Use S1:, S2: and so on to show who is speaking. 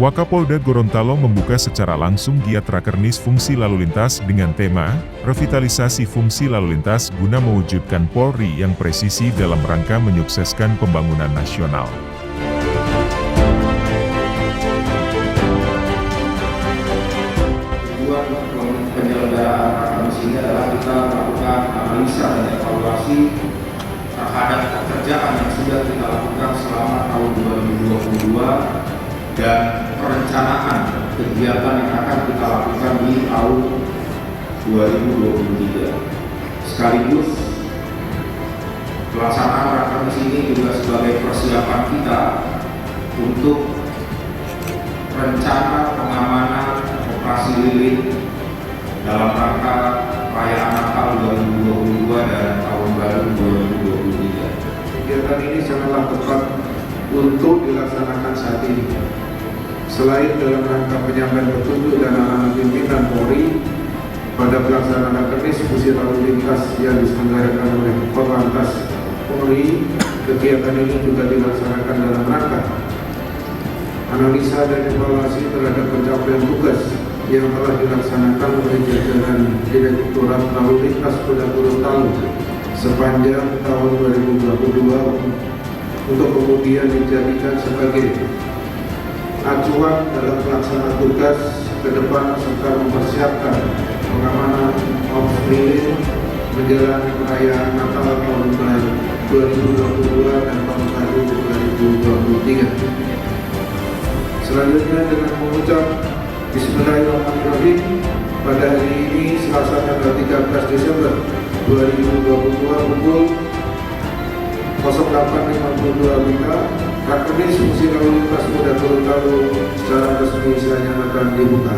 S1: Wakapolda Gorontalo membuka secara langsung giat Rakernis Fungsi Lalu Lintas dengan tema Revitalisasi Fungsi Lalu Lintas guna mewujudkan Polri yang presisi dalam rangka menyukseskan pembangunan nasional.
S2: Tujuan penyelenggaraan Rakernis ini adalah kita melakukan analisa dan evaluasi terhadap pekerjaan yang sudah kita lakukan selama tahun 2022 dan perencanaan kegiatan yang akan kita lakukan di tahun 2023. Sekaligus pelaksanaan Rakernis ini juga sebagai persiapan kita untuk rencana pengamanan operasi lilin dalam rangka perayaan Natal 2022 dan Tahun Baru 2023. Kegiatan ini sangatlah tepat untuk dilaksanakan saat ini. Selain dalam rangka penyampaian petunjuk dan arahan pimpinan Polri pada pelaksanaan Rakernis Fungsi Lalu Lintas yang diselenggarakan oleh Korlantas Polri, kegiatan ini juga dilaksanakan dalam rangka analisa dan evaluasi terhadap pencapaian tugas yang telah dilaksanakan oleh jajaran Direktorat Lalu Lintas Polda Gorontalo sepanjang tahun 2022 untuk kemudian dijadikan sebagai acuan dalam pelaksanaan tugas ke depan serta mempersiapkan pengamanan arus lilin menjelang perayaan Natal tahun 2022 dan tahun baru 2023. Selanjutnya dengan mengucap Bismillahirrahmanirrahim, pada hari ini Selasa tanggal 13 Desember 2022 pukul 08.52 WIB, Rakernis Fungsi Lalu Lintas Polda Gorontalo secara resmi saya nyatakan dibuka.